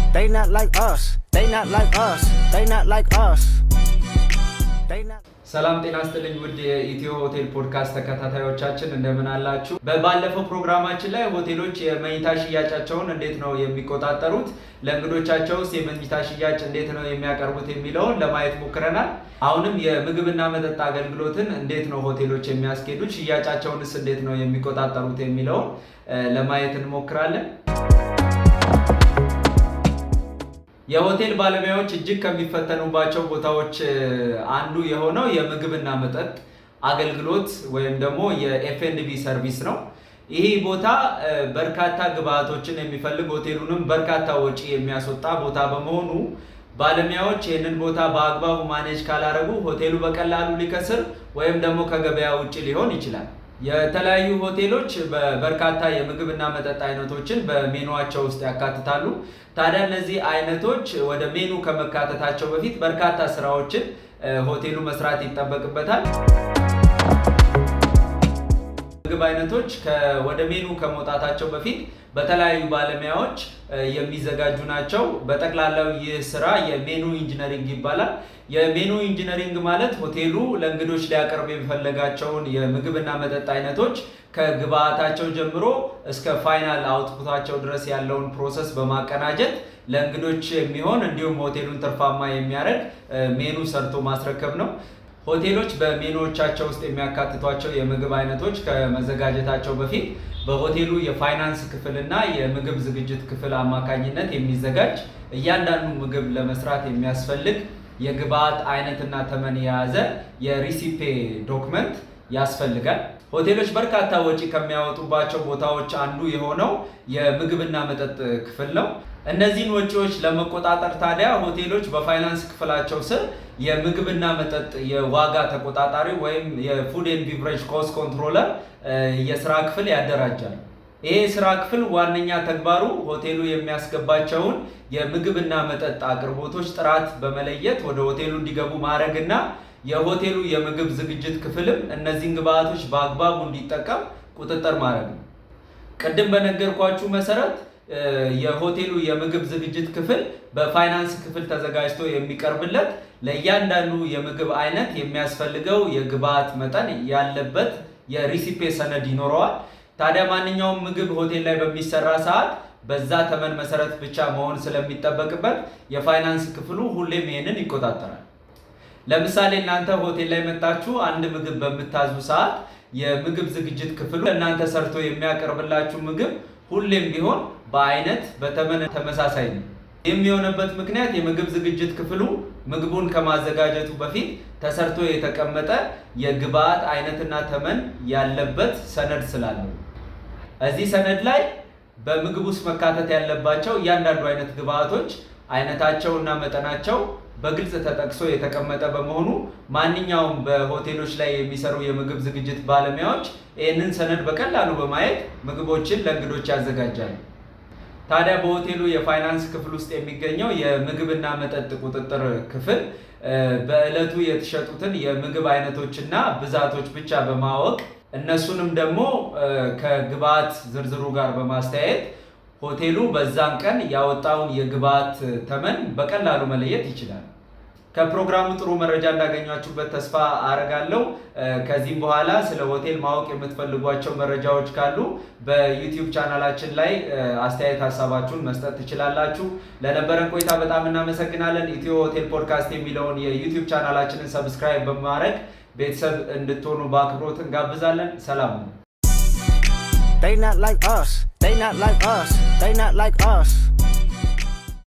They not like us. They not like us. They not like us. They not. ሰላም ጤና ይስጥልኝ ውድ የኢትዮ ሆቴል ፖድካስት ተከታታዮቻችን እንደምን አላችሁ? በባለፈው ፕሮግራማችን ላይ ሆቴሎች የመኝታ ሽያጫቸውን እንዴት ነው የሚቆጣጠሩት፣ ለእንግዶቻቸውስ የመኝታ ሽያጭ እንዴት ነው የሚያቀርቡት የሚለውን ለማየት ሞክረናል። አሁንም የምግብና መጠጥ አገልግሎትን እንዴት ነው ሆቴሎች የሚያስኬዱት፣ ሽያጫቸውንስ እንዴት ነው የሚቆጣጠሩት የሚለውን ለማየት እንሞክራለን። የሆቴል ባለሙያዎች እጅግ ከሚፈተኑባቸው ቦታዎች አንዱ የሆነው የምግብና መጠጥ አገልግሎት ወይም ደግሞ የኤፍ&ቢ ሰርቪስ ነው። ይሄ ቦታ በርካታ ግብአቶችን የሚፈልግ ሆቴሉንም በርካታ ወጪ የሚያስወጣ ቦታ በመሆኑ ባለሙያዎች ይህንን ቦታ በአግባቡ ማኔጅ ካላረጉ ሆቴሉ በቀላሉ ሊከስር ወይም ደግሞ ከገበያ ውጪ ሊሆን ይችላል። የተለያዩ ሆቴሎች በርካታ የምግብና መጠጥ አይነቶችን በሜኑዋቸው ውስጥ ያካትታሉ። ታዲያ እነዚህ አይነቶች ወደ ሜኑ ከመካተታቸው በፊት በርካታ ስራዎችን ሆቴሉ መስራት ይጠበቅበታል። ምግብ አይነቶች ወደ ሜኑ ከመውጣታቸው በፊት በተለያዩ ባለሙያዎች የሚዘጋጁ ናቸው። በጠቅላላው ይህ ስራ የሜኑ ኢንጂነሪንግ ይባላል። የሜኑ ኢንጂነሪንግ ማለት ሆቴሉ ለእንግዶች ሊያቀርብ የሚፈልጋቸውን የምግብና መጠጥ አይነቶች ከግብአታቸው ጀምሮ እስከ ፋይናል አውትፑታቸው ድረስ ያለውን ፕሮሰስ በማቀናጀት ለእንግዶች የሚሆን እንዲሁም ሆቴሉን ትርፋማ የሚያደርግ ሜኑ ሰርቶ ማስረከብ ነው። ሆቴሎች በሜኑዎቻቸው ውስጥ የሚያካትቷቸው የምግብ አይነቶች ከመዘጋጀታቸው በፊት በሆቴሉ የፋይናንስ ክፍልና የምግብ ዝግጅት ክፍል አማካኝነት የሚዘጋጅ እያንዳንዱ ምግብ ለመስራት የሚያስፈልግ የግብአት አይነትና ተመን የያዘ የሪሲፔ ዶክመንት ያስፈልጋል። ሆቴሎች በርካታ ወጪ ከሚያወጡባቸው ቦታዎች አንዱ የሆነው የምግብና መጠጥ ክፍል ነው። እነዚህን ወጪዎች ለመቆጣጠር ታዲያ ሆቴሎች በፋይናንስ ክፍላቸው ስር የምግብና መጠጥ የዋጋ ተቆጣጣሪ ወይም የፉድ ኤንድ ቢቨሬጅ ኮስት ኮንትሮለር የስራ ክፍል ያደራጃል። ይሄ የስራ ክፍል ዋነኛ ተግባሩ ሆቴሉ የሚያስገባቸውን የምግብና መጠጥ አቅርቦቶች ጥራት በመለየት ወደ ሆቴሉ እንዲገቡ ማድረግና የሆቴሉ የምግብ ዝግጅት ክፍልም እነዚህን ግብአቶች በአግባቡ እንዲጠቀም ቁጥጥር ማድረግ ነው። ቅድም በነገርኳችሁ መሰረት የሆቴሉ የምግብ ዝግጅት ክፍል በፋይናንስ ክፍል ተዘጋጅቶ የሚቀርብለት ለእያንዳንዱ የምግብ አይነት የሚያስፈልገው የግብአት መጠን ያለበት የሪሲፔ ሰነድ ይኖረዋል። ታዲያ ማንኛውም ምግብ ሆቴል ላይ በሚሰራ ሰዓት በዛ ተመን መሰረት ብቻ መሆን ስለሚጠበቅበት የፋይናንስ ክፍሉ ሁሌም ይሄንን ይቆጣጠራል። ለምሳሌ እናንተ ሆቴል ላይ መጣችሁ አንድ ምግብ በምታዙ ሰዓት የምግብ ዝግጅት ክፍሉ እናንተ ሰርቶ የሚያቀርብላችሁ ምግብ ሁሌም ቢሆን በአይነት በተመን ተመሳሳይ ነው። የሚሆነበት ምክንያት የምግብ ዝግጅት ክፍሉ ምግቡን ከማዘጋጀቱ በፊት ተሰርቶ የተቀመጠ የግብአት አይነትና ተመን ያለበት ሰነድ ስላለው እዚህ ሰነድ ላይ በምግብ ውስጥ መካተት ያለባቸው እያንዳንዱ አይነት ግብአቶች አይነታቸውና መጠናቸው በግልጽ ተጠቅሶ የተቀመጠ በመሆኑ ማንኛውም በሆቴሎች ላይ የሚሰሩ የምግብ ዝግጅት ባለሙያዎች ይህንን ሰነድ በቀላሉ በማየት ምግቦችን ለእንግዶች ያዘጋጃሉ። ታዲያ በሆቴሉ የፋይናንስ ክፍል ውስጥ የሚገኘው የምግብና መጠጥ ቁጥጥር ክፍል በዕለቱ የተሸጡትን የምግብ አይነቶችና ብዛቶች ብቻ በማወቅ እነሱንም ደግሞ ከግብአት ዝርዝሩ ጋር በማስተያየት ሆቴሉ በዛን ቀን ያወጣውን የግብአት ተመን በቀላሉ መለየት ይችላል። ከፕሮግራሙ ጥሩ መረጃ እንዳገኛችሁበት ተስፋ አረጋለሁ። ከዚህም በኋላ ስለ ሆቴል ማወቅ የምትፈልጓቸው መረጃዎች ካሉ በዩቲዩብ ቻናላችን ላይ አስተያየት ሀሳባችሁን መስጠት ትችላላችሁ። ለነበረን ቆይታ በጣም እናመሰግናለን። ኢትዮ ሆቴል ፖድካስት የሚለውን የዩቲዩብ ቻናላችንን ሰብስክራይብ በማድረግ ቤተሰብ እንድትሆኑ በአክብሮት እንጋብዛለን። ሰላም ነው። They not like us. They not like us. They not like us.